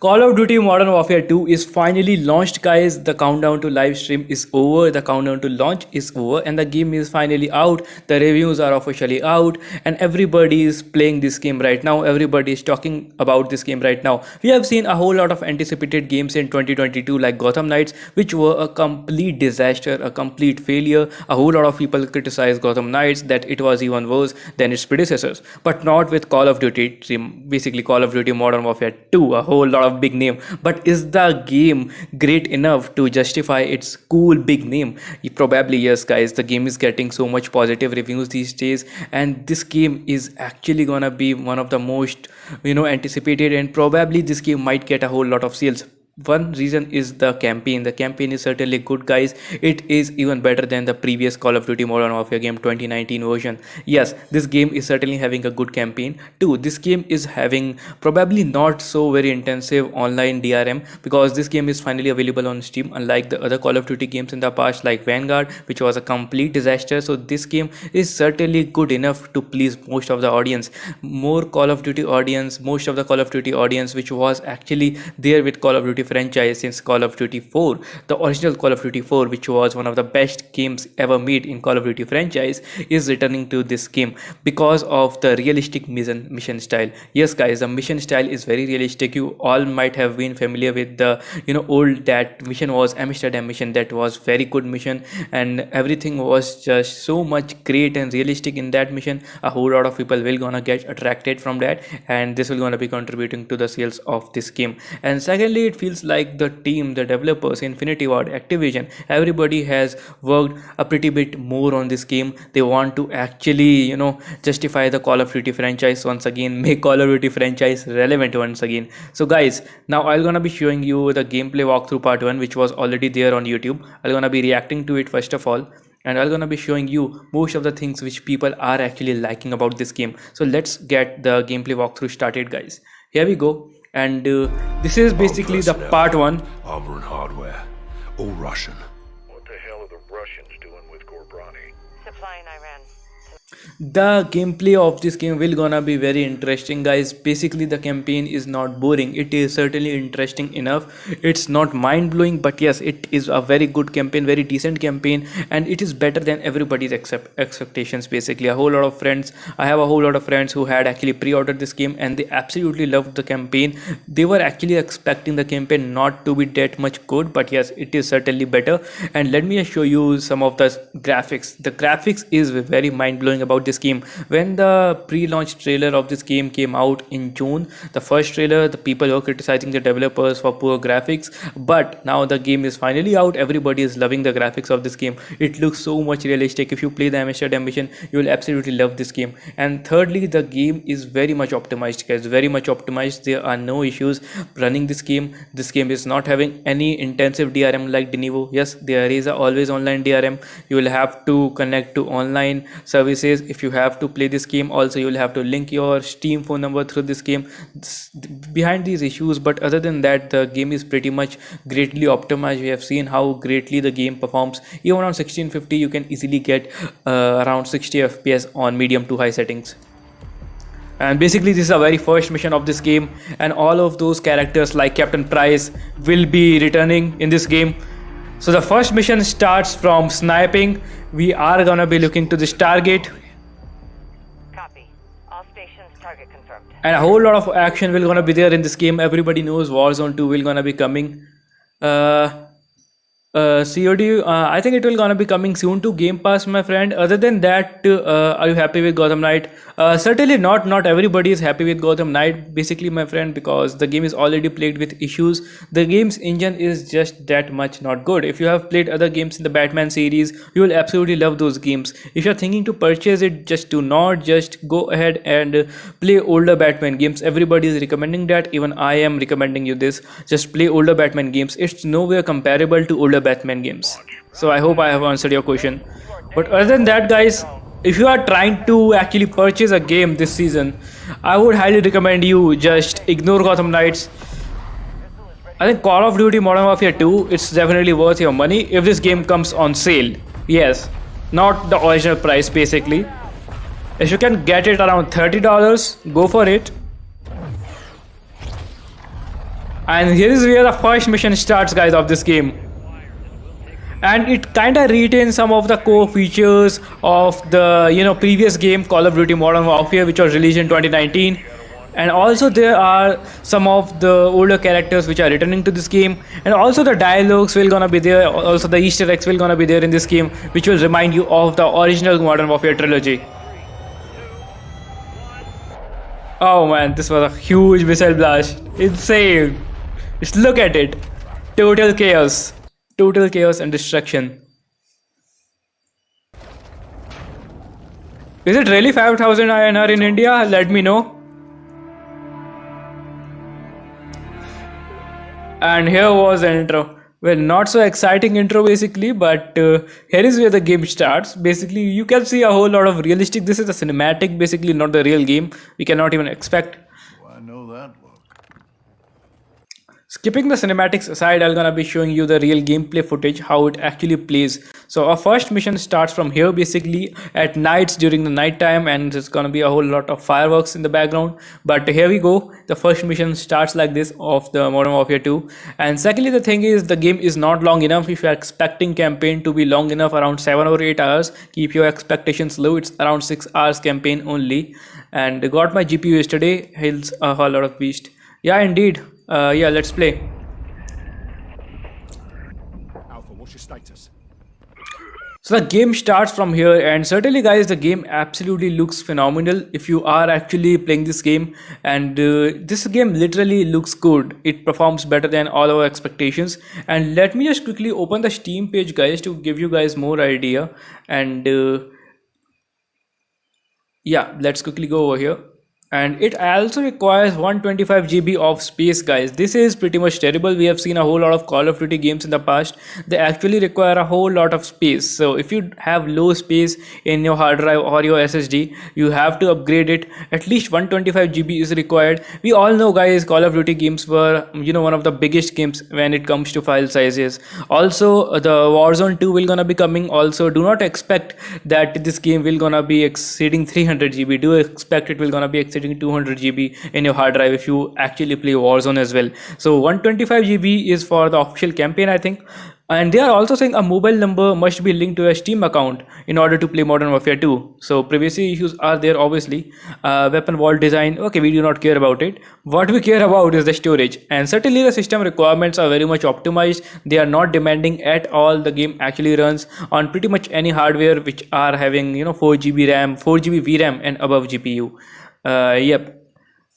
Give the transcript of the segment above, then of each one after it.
Call of Duty Modern Warfare 2 is finally launched, guys. The countdown to live stream is over. The countdown to launch is over, and the game is finally out. The reviews are officially out, and everybody is playing this game right now. Everybody is talking about this game right now. We have seen a whole lot of anticipated games in 2022, like Gotham Knights, which were a complete disaster, a complete failure. A whole lot of people criticized Gotham Knights that it was even worse than its predecessors, but not with Call of Duty. Basically, Call of Duty Modern Warfare 2, a whole lot of big name. But is the game great enough to justify its cool big name? Probably yes, guys. The game is getting so much positive reviews these days, and this game is actually gonna be one of the most anticipated, and probably this game might get a whole lot of sales. One reason is the campaign. The campaign is certainly good, guys. It is even better than the previous Call of Duty Modern Warfare game 2019 version. Yes, this game is certainly having a good campaign too. This game is having probably not so very intensive online DRM, because this game is finally available on Steam, unlike the other Call of Duty games in the past like Vanguard, which was a complete disaster. So this game is certainly good enough to please most of the audience. Most of the Call of Duty audience which was actually there with Call of Duty franchise since Call of Duty 4, the original Call of Duty 4, which was one of the best games ever made in Call of Duty franchise, is returning to this game because of the realistic mission style. Yes, guys, the mission style is very realistic. You all might have been familiar with the old that mission was Amsterdam mission. That was very good mission, and everything was just so much great and realistic in that mission. A whole lot of people will gonna get attracted from that, and this will gonna be contributing to the sales of this game. And secondly, it feels like the team, the developers, Infinity Ward, Activision, everybody has worked a pretty bit more on this game. They want to actually justify the Call of Duty franchise once again, make Call of Duty franchise relevant once again. So guys, now I'm gonna be showing you the gameplay walkthrough part 1, which was already there on YouTube. I'm gonna be reacting to it first of all, and I'm gonna be showing you most of the things which people are actually liking about this game. So let's get the gameplay walkthrough started, guys. Here we go. And this is basically the part 1. Armor and hardware, all Russian. What the hell are the Russians doing with Gorbrani? Supplying Iran. The gameplay of this game will gonna be very interesting, guys. Basically, the campaign is not boring. It is certainly interesting enough. It's not mind-blowing, but yes, it is a very good campaign, very decent campaign, and it is better than everybody's expectations. Basically, I have a whole lot of friends who had actually pre-ordered this game, and they absolutely loved the campaign. They were actually expecting the campaign not to be that much good, but yes, it is certainly better. And let me show you some of the graphics. The graphics is very mind-blowing about this game. When the pre-launch trailer of this game came out in June, the first trailer, the people were criticizing the developers for poor graphics, but now the game is finally out. Everybody is loving the graphics of this game. It looks so much realistic. If you play the Amsterdam mission, you will absolutely love this game. And thirdly, the game is very much optimized, guys, very much optimized. There are no issues running this game. This game is not having any intensive DRM like Denuvo. Yes, there is a always online DRM. You will have to connect to online services if you have to play this game. Also, you will have to link your Steam phone number through this game. Behind these issues, but other than that, the game is pretty much greatly optimized. We have seen how greatly the game performs. Even on 1650, you can easily get around 60 FPS on medium to high settings. And basically, this is a very first mission of this game, and all of those characters like Captain Price will be returning in this game. So the first mission starts from sniping. We are gonna be looking to this target, Copy. All stations target confirmed. and a whole lot of action will gonna be there in this game. Everybody knows Warzone 2 will gonna be coming. COD, I think it will gonna be coming soon to Game Pass, my friend. Other than that, are you happy with Gotham Knight? Certainly not. Not everybody is happy with Gotham Knight, basically, my friend, because the game is already plagued with issues. The game's engine is just that much not good. If you have played other games in the Batman series, you will absolutely love those games. If you're thinking to purchase it, just do not just go ahead and play older Batman games. Everybody is recommending that. Even I am recommending you this. Just play older Batman games. It's nowhere comparable to older Batman games. So I hope I have answered your question. But other than that, guys, if you are trying to actually purchase a game this season, I would highly recommend you just ignore Gotham Knights. I think Call of Duty Modern Warfare 2, it's definitely worth your money if this game comes on sale. Yes, not the original price basically. If you can get it around $30, go for it. And here is where the first mission starts, guys, of this game. And it kind of retains some of the core features of the previous game, Call of Duty Modern Warfare, which was released in 2019. And also there are some of the older characters which are returning to this game, and also the dialogues will gonna be there, also the Easter eggs will gonna be there in this game, which will remind you of the original Modern Warfare trilogy. Oh man, this was a huge missile blast. Insane. Just look at it. Total chaos. Total chaos and destruction. Is it really 5,000 INR in India? Let me know. And here was the intro. Well, not so exciting intro basically, but here is where the game starts. Basically, you can see a whole lot of realistic. This is a cinematic, basically, not the real game. We cannot even expect. Oh, I know that look. Skipping the cinematics aside, I'm gonna be showing you the real gameplay footage, how it actually plays. So our first mission starts from here, basically at nights during the night time, and there's gonna be a whole lot of fireworks in the background. But here we go. The first mission starts like this of the Modern Warfare 2. And secondly, the thing is the game is not long enough. If you're expecting campaign to be long enough, around 7 or 8 hours, keep your expectations low. It's around 6 hours campaign only. And got my GPU yesterday. Hills a whole lot of beast. Yeah, indeed. Yeah, let's play. Alpha, what's your status? So the game starts from here, and certainly guys, the game absolutely looks phenomenal if you are actually playing this game. And this game literally looks good. It performs better than all our expectations. And let me just quickly open the Steam page, guys, to give you guys more idea. And yeah, let's quickly go over here. And it also requires 125 GB of space, guys. This is pretty much terrible. We have seen a whole lot of Call of Duty games in the past. They actually require a whole lot of space. So if you have low space in your hard drive or your SSD, you have to upgrade it. At least 125 GB is required. We all know, guys, Call of Duty games were one of the biggest games when it comes to file sizes. Also the Warzone 2 will gonna be coming. Also, do not expect that this game will gonna be exceeding 300 GB. Do expect it will gonna be exceeding 200 GB in your hard drive if you actually play Warzone as well. So 125 GB is for the official campaign, I think. And they are also saying a mobile number must be linked to a Steam account in order to play Modern Warfare 2. So privacy issues are there, obviously. Weapon vault design, okay, we do not care about it. What we care about is the storage. And certainly the system requirements are very much optimized. They are not demanding at all. The game actually runs on pretty much any hardware which are having 4 GB RAM, 4 GB VRAM and above GPU. Yep.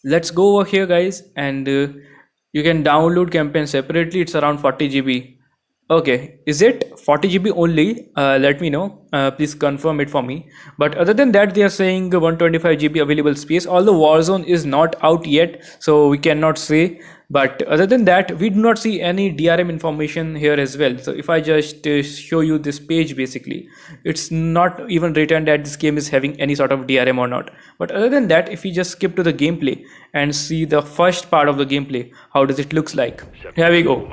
Let's go over here, guys, and you can download campaign separately. It's around 40 GB. Okay, is it 40 GB only? Let me know. Please confirm it for me. But other than that, they are saying 125 GB available space. Although Warzone is not out yet, so we cannot say. But other than that, we do not see any DRM information here as well. So if I just show you this page, basically, it's not even written that this game is having any sort of DRM or not. But other than that, if we just skip to the gameplay and see the first part of the gameplay, how does it looks like? Here we go.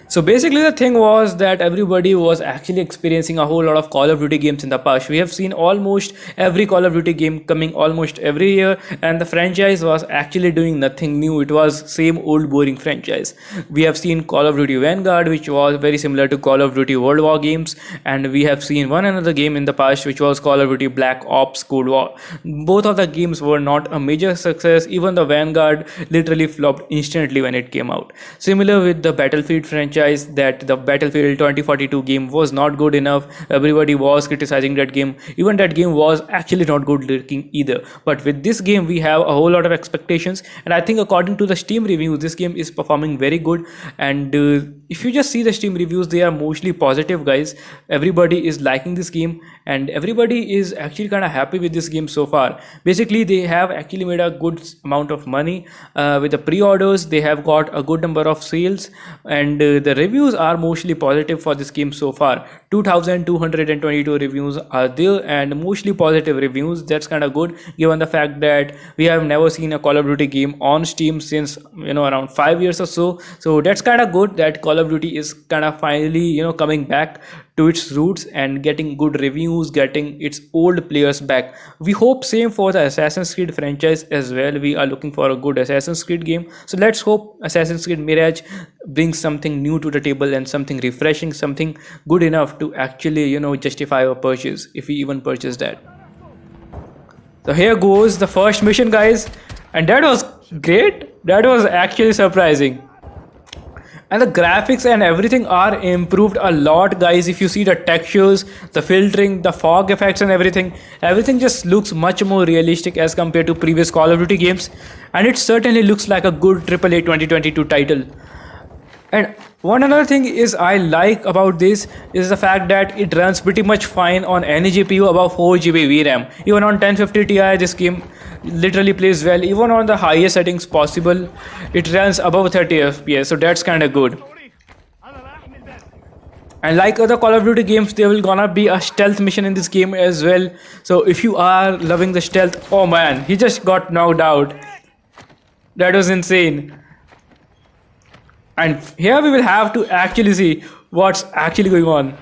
So basically the thing was that everybody was actually experiencing a whole lot of Call of Duty games in the past. We have seen almost every Call of Duty game coming almost every year, and the franchise was actually doing nothing new. It was same old boring franchise. We have seen Call of Duty Vanguard, which was very similar to Call of Duty World War games, and we have seen one another game in the past which was Call of Duty Black Ops Cold War. Both of the games were not a major success. Even the Vanguard literally flopped instantly when it came out. Similar with the Battlefield franchise, that the Battlefield 2042 game was not good enough. Everybody was criticizing that game. Even that game was actually not good looking either. But with this game, we have a whole lot of expectations, and I think according to the Steam reviews, this game is performing very good. And if you just see the Steam reviews, they are mostly positive, guys. Everybody is liking this game, and everybody is actually kind of happy with this game so far. Basically, they have actually made a good amount of money with the pre-orders. They have got a good number of sales, and the the reviews are mostly positive for this game so far. 2222 reviews are there and mostly positive reviews. That's kind of good given the fact that we have never seen a Call of Duty game on Steam since around 5 years or so. So that's kind of good that Call of Duty is kind of finally coming back to its roots and getting good reviews, getting its old players back. We hope same for the Assassin's Creed franchise as well. We are looking for a good Assassin's Creed game, so let's hope Assassin's Creed Mirage brings something new to the table and something refreshing, something good enough to actually justify our purchase, if we even purchase that. So here goes the first mission, guys, and that was great. That was actually surprising. And the graphics and everything are improved a lot, guys. If you see the textures, the filtering, the fog effects and everything just looks much more realistic as compared to previous Call of Duty games, and it certainly looks like a good AAA 2022 title. And one another thing is I like about this is the fact that it runs pretty much fine on any GPU above 4 GB VRAM. Even on 1050 Ti, this game literally plays well. Even on the highest settings possible, it runs above 30 FPS, so that's kind of good. And like other Call of Duty games, there will gonna be a stealth mission in this game as well. So if you are loving the stealth, oh man, he just got knocked out. That was insane. And here we will have to actually see what's actually going on.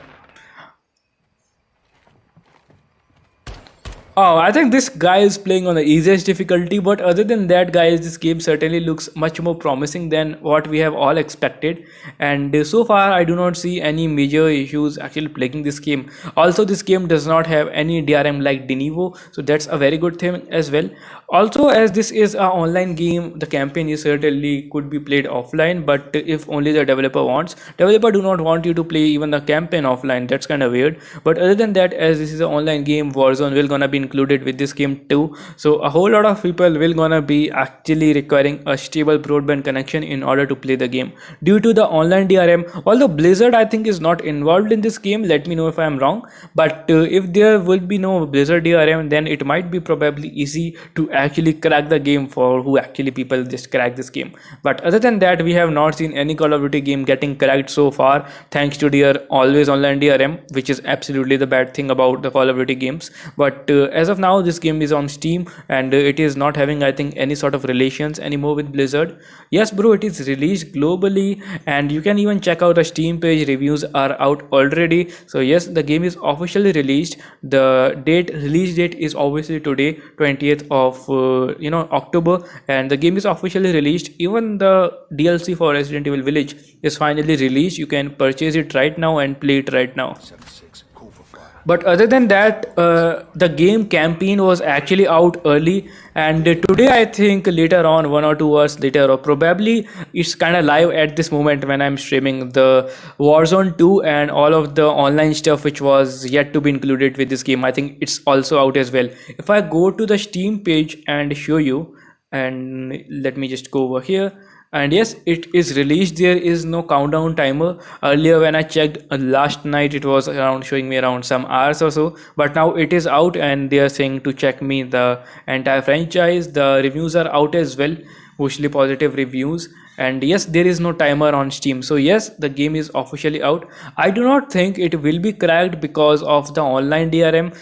Oh, I think this guy is playing on the easiest difficulty, but other than that, guys, this game certainly looks much more promising than what we have all expected. And so far, I do not see any major issues actually plaguing this game. Also, this game does not have any DRM like Denuvo, so that's a very good thing as well. Also, as this is an online game, the campaign is certainly could be played offline, but if only the developer wants. Developer do not want you to play even the campaign offline. That's kind of weird. But other than that, as this is an online game, Warzone will gonna be included with this game too, so a whole lot of people will gonna be actually requiring a stable broadband connection in order to play the game due to the online DRM. Although Blizzard I think is not involved in this game, let me know if I am wrong, but if there will be no Blizzard DRM, then it might be probably easy to actually crack the game for who actually people just crack this game. But other than that, we have not seen any Call of Duty game getting cracked so far, thanks to their always online DRM, which is absolutely the bad thing about the Call of Duty games. But as of now, this game is on Steam and it is not having I think any sort of relations anymore with Blizzard. Yes bro, it is released globally and you can even check out the Steam page. Reviews are out already. So yes, the game is officially released. The release date is obviously today, 20th of October, and the game is officially released. Even the DLC for Resident Evil Village is finally released. You can purchase it right now and play it right now. 76, call for fire. But other than that, the game campaign was actually out early, and today I think later on 1 or 2 hours later, or probably it's kind of live at this moment when I'm streaming, the Warzone 2 and all of the online stuff which was yet to be included with this game, I think it's also out as well. If I go to the Steam page and show you, and let me just go over here, and yes, it is released. There is no countdown timer. Earlier when I checked last night, it was around showing me around some hours or so, but now it is out and they are saying to check me the entire franchise. The reviews are out as well, mostly positive reviews, and yes, there is no timer on Steam. So yes, the game is officially out. I do not think it will be cracked because of the online DRM.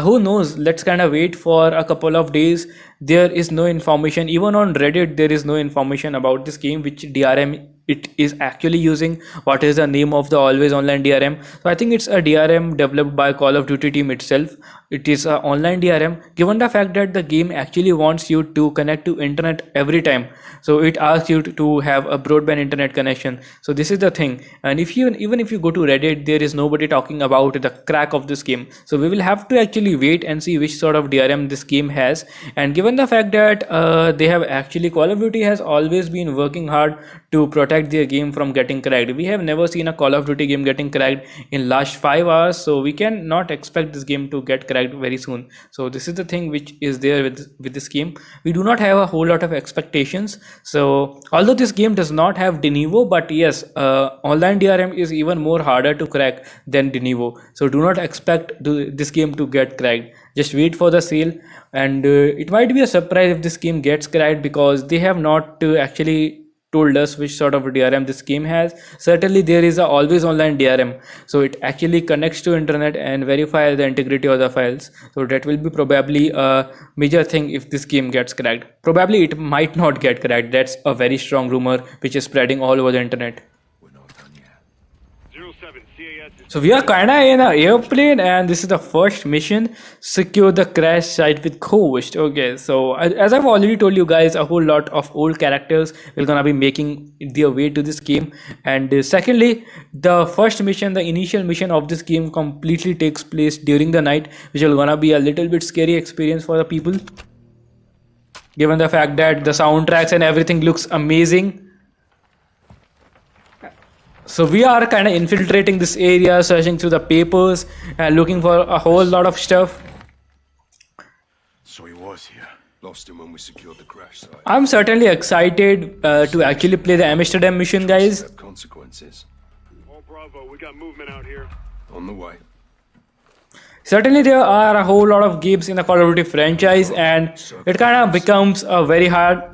Who knows, let's kind of wait for a couple of days. There is no information, even on Reddit there is no information about this game, which DRM it is actually using, what is the name of the always online DRM. So I think it's a DRM developed by Call of Duty team itself. It is an online DRM, given the fact that the game actually wants you to connect to internet every time. So it asks you to have a broadband internet connection. So this is the thing. And if you even if you go to Reddit, there is nobody talking about the crack of this game. So we will have to actually wait and see which sort of DRM this game has. And given the fact that they have actually, Call of Duty has always been working hard to protect their game from getting cracked. We have never seen a Call of Duty game getting cracked in last 5 hours, so we can not expect this game to get cracked very soon. So this is the thing which is there with this game. We do not have a whole lot of expectations. So although this game does not have Denuvo, but yes, online DRM is even more harder to crack than Denuvo. So do not expect this game to get cracked. Just wait for the sale, and it might be a surprise if this game gets cracked, because they have not actually told us which sort of DRM this game has. Certainly there is a always online DRM, so it actually connects to internet and verify the integrity of the files. So that will be probably a major thing if this game gets cracked. Probably it might not get cracked. That's a very strong rumor which is spreading all over the internet. We're not done yet. 07 CAS is So we are kinda in an airplane, and this is the first mission. Secure the crash site with Ghost. Okay, so as I've already told you guys, a whole lot of old characters will gonna be making their way to this game. And secondly, the first mission, the initial mission of this game, completely takes place during the night, which will gonna be a little bit scary experience for the people. Given the fact that the soundtracks and everything looks amazing. So we are kind of infiltrating this area, searching through the papers and looking for a whole lot of stuff. So he was here. Lost him when we secured the crash site. I'm certainly excited to actually play the Amsterdam mission, guys. Have consequences. all Bravo. We got movement out here. On the way. Certainly there are a whole lot of games in the Call of Duty franchise, and it kind of becomes a very hard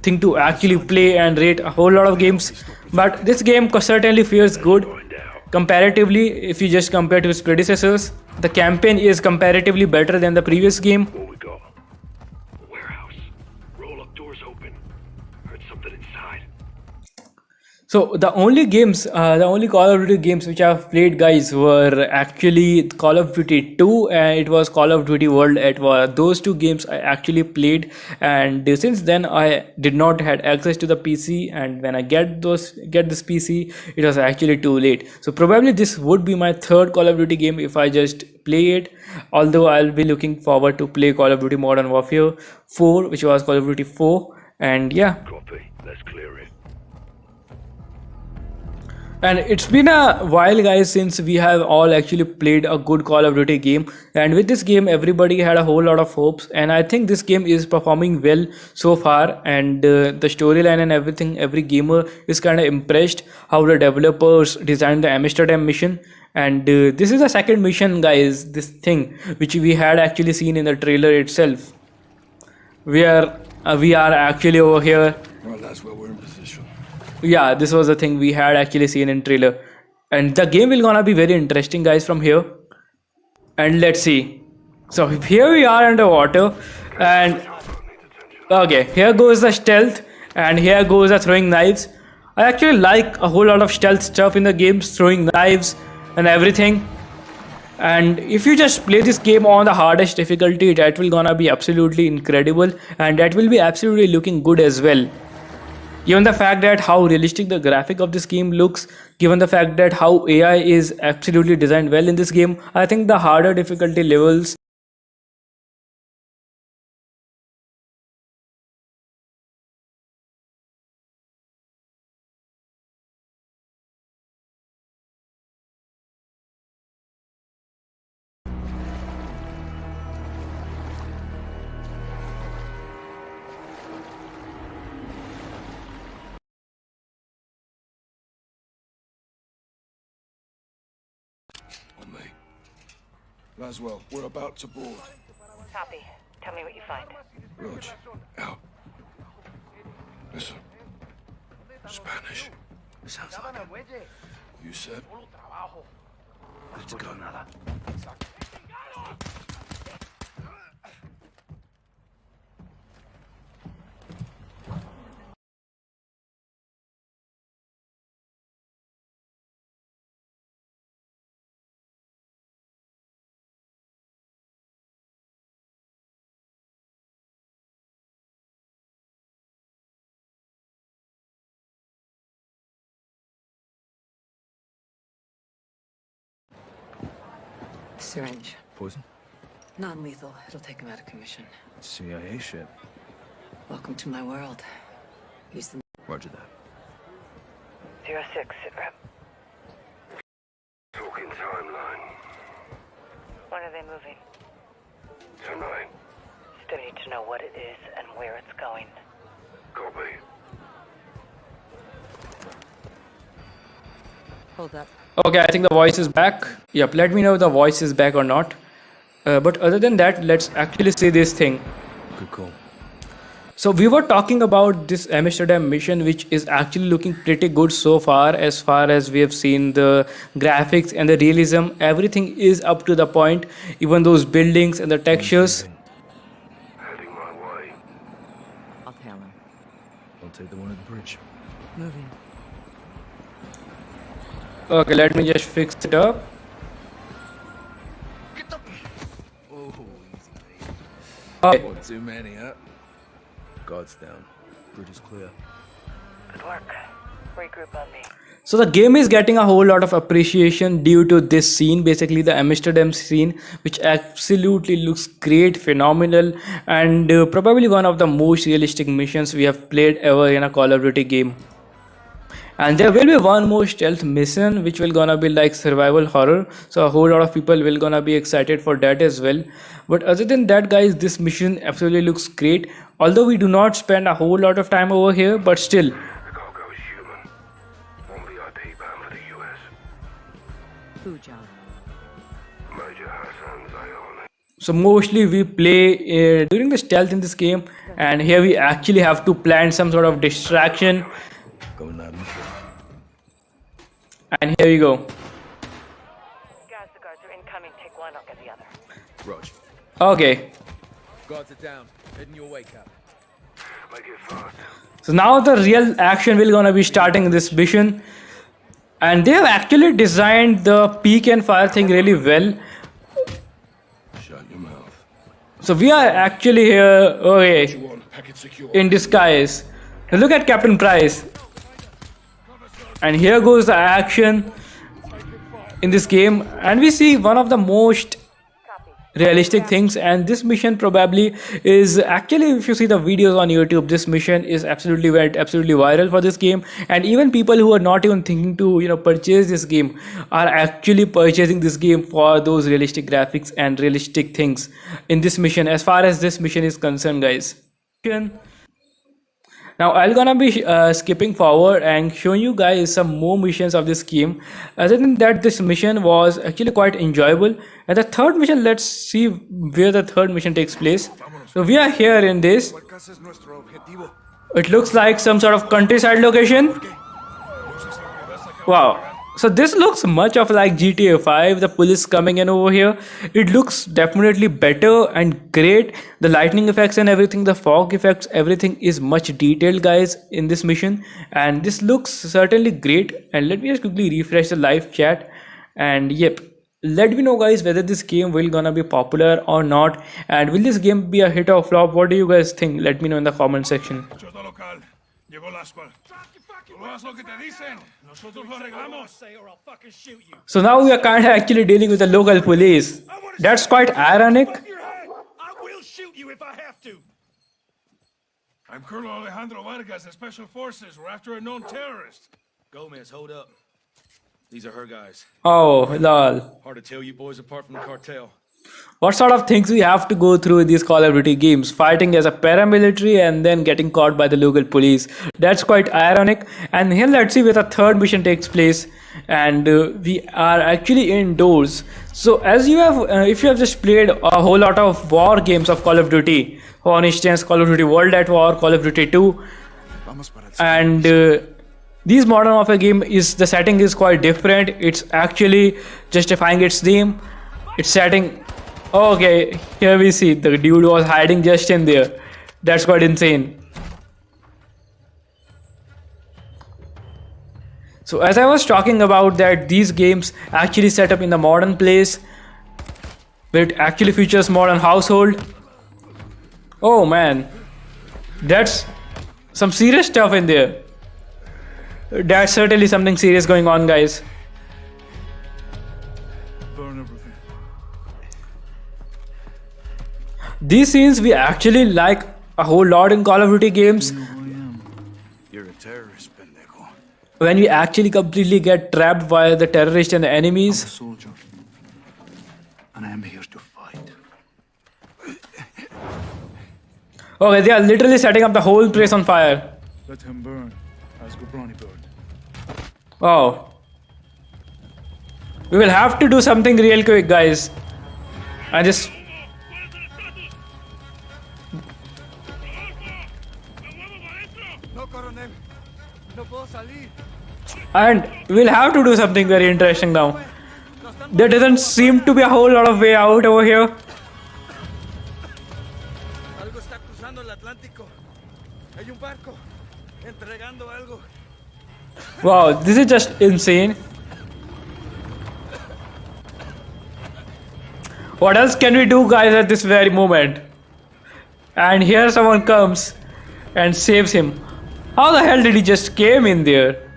thing to actually play and rate a whole lot of games. But this game certainly feels good comparatively. If you just compare to its predecessors, the campaign is comparatively better than the previous game. What we got? A warehouse. Roll up doors open. Heard something inside. So the only games, the only Call of Duty games which I've played, guys, were actually Call of Duty 2 and it was Call of Duty World at War. Those two games I actually played, and since then I did not had access to the PC, and when I get this PC, it was actually too late. So probably this would be my third Call of Duty game if I just play it. Although I'll be looking forward to play Call of Duty Modern Warfare 4, which was Call of Duty 4, and yeah. Copy. Let's clear it. And it's been a while, guys, since we have all actually played a good Call of Duty game. And with this game, everybody had a whole lot of hopes. And I think this game is performing well so far. And the storyline and everything, every gamer is kind of impressed how the developers designed the Amsterdam mission. And this is the second mission, guys, this thing which we had actually seen in the trailer itself. We are actually over here. Right, that's where we're in position. Yeah, this was the thing we had actually seen in trailer, and the game will gonna be very interesting, guys, from here. And let's see. So here we are underwater, and okay, here goes the stealth, and here goes the throwing knives. I actually like a whole lot of stealth stuff in the games, throwing knives and everything. And if you just play this game on the hardest difficulty, that will gonna be absolutely incredible, and that will be absolutely looking good as well. Given the fact that how realistic the graphic of this game looks, given the fact that how AI is absolutely designed well in this game, I think the harder difficulty levels On me. Laswell, we're about to board. Copy. Tell me what you find. Rog, out. Listen. Spanish. Sounds like it. You said? Let's go. Syringe. Poison? Non-lethal. It'll take him out of commission. CIA shit. Welcome to my world. Use the... Roger that. 06, sitrep. Talking timeline. When are they moving? Tonight. Still need to know what it is and where it's going. Copy. Hold up. Okay, I think the voice is back. Yep, let me know if the voice is back or not. But other than that, let's actually see this thing. Good call. So we were talking about this Amsterdam mission, which is actually looking pretty good so far as we have seen the graphics and the realism. Everything is up to the point, even those buildings and the textures. Heading my way. I'll tail him. I'll take the one at the bridge. Moving. Okay, let me just fix it up. Oh, easy, mate. Okay. One too many, huh? Guards down. Bridge is clear. Good work. Regroup on me. So the game is getting a whole lot of appreciation due to this scene, basically the Amsterdam scene, which absolutely looks great, phenomenal, and probably one of the most realistic missions we have played ever in a Call of Duty game. And there will be one more stealth mission which will gonna be like survival horror, so a whole lot of people will gonna be excited for that as well. But other than that, guys, this mission absolutely looks great, although we do not spend a whole lot of time over here, but still. The cargo is human. One VIP bound for the US. Who, John? Major Hassan Zion. So mostly we play during the stealth in this game, and here we actually have to plan some sort of distraction. Going loud and clear. And here we go. Guys, the guards are incoming. Take one, I'll get the other. Rog. Okay, Guards are down. Heading your way, Cap. Make it fast. so now the real action will gonna be starting in this mission, and they have actually designed the peek and fire thing really well. Shut your mouth. So we are actually here, okay, Packet secure. in disguise. Now look at Captain Price. And here goes the action in this game, and we see one of the most realistic things, and this mission probably is actually, if you see the videos on YouTube, this mission is absolutely went absolutely viral for this game, and even people who are not even thinking to purchase this game are actually purchasing this game for those realistic graphics and realistic things in this mission, as far as this mission is concerned, guys. Now I'm gonna be skipping forward and showing you guys some more missions of this game. Other than that, this mission was actually quite enjoyable. And the third mission, let's see where the third mission takes place. So we are here in this. It looks like some sort of countryside location. Wow. So this looks much of like GTA 5, the police coming in over here. It looks definitely better and great. The lightning effects and everything, the fog effects, everything is much detailed, guys, in this mission. And this looks certainly great. And let me just quickly refresh the live chat. And yep, let me know, guys, whether this game will gonna be popular or not. And will this game be a hit or flop? What do you guys think? Let me know in the comment section. So now we are kind of actually dealing with the local police. That's quite ironic. I will shoot you if I have to. I'm Colonel Alejandro Vargas of Special Forces. We're after a known terrorist. Gomez, hold up. These are her guys. Oh, lol. Hard to tell you boys apart from the cartel. What sort of things we have to go through in these Call of Duty games? Fighting as a paramilitary and then getting caught by the local police. That's quite ironic. And here let's see where the third mission takes place. And we are actually indoors. So as you have, if you have just played a whole lot of war games of Call of Duty, for instance, Call of Duty World at War, Call of Duty 2, and these Modern Warfare game is, the setting is quite different. It's actually justifying its name. It's setting. Okay, here we see the dude was hiding just in there. That's quite insane. So as I was talking about that, these games actually set up in the modern place, where it actually features modern household. Oh man, that's some serious stuff in there. That's certainly something serious going on, guys. These scenes we actually like a whole lot in Call of Duty games. You're a terrorist, pendejo. When we actually completely get trapped by the terrorists and the enemies. Soldier. And I am here to fight. Okay, they are literally setting up the whole place on fire. Let him burn, as Gobrani burned. Wow. We will have to do something real quick, guys. I just... No, Coronel. No puedo salir. And we'll have to do something very interesting now. There doesn't seem to be a whole lot of way out over here. Algo está cruzando el Atlántico. Hay un barco entregando algo. Wow, this is just insane. What else can we do, guys, at this very moment? And here someone comes and saves him. How the hell did he just came in there?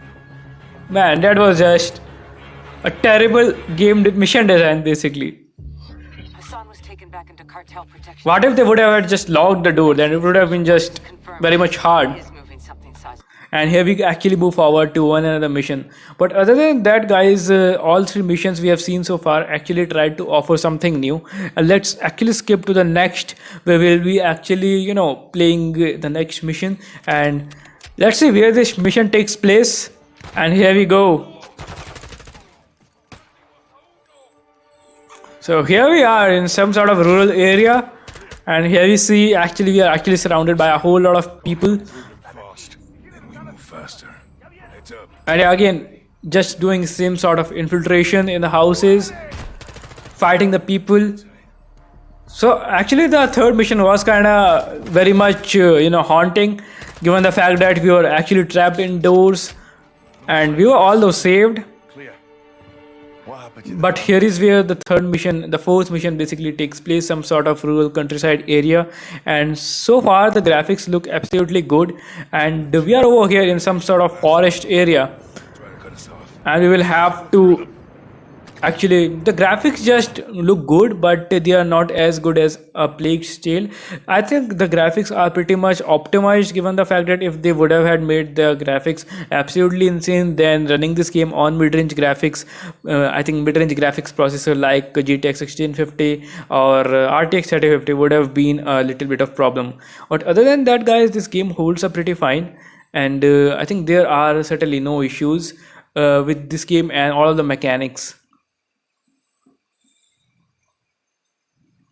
Man, that was just a terrible mission design, basically. Hassan was taken back into cartel protection. What if they would have just locked the door? Then it would have been just Confirmed. very much hard. He is moving something sizable. And here we actually move forward to one another mission. But other than that, guys, all three missions we have seen so far actually tried to offer something new. And let's actually skip to the next, where we'll be actually, playing the next mission. And let's see where this mission takes place. And here we go. So here we are in some sort of rural area. And here we see we are actually surrounded by a whole lot of people. Frost. Then we move faster. Heads up. And again, just doing same sort of infiltration in the houses, fighting the people. So actually the third mission was kind of very much haunting, given the fact that we were actually trapped indoors and we were although saved. Clear. What happened to the But here is where the fourth mission basically takes place, some sort of rural countryside area. And so far the graphics look absolutely good. And we are over here in some sort of forest area. try to cut us off? And we will have to actually, the graphics just look good, but they are not as good as a Plague's Tale. I think the graphics are pretty much optimized, given the fact that if they would have had made the graphics absolutely insane, then running this game on mid-range graphics, I think mid-range graphics processor like GTX 1650 or RTX 3050 would have been a little bit of problem. But other than that, guys, this game holds up pretty fine, and I think there are certainly no issues with this game and all of the mechanics.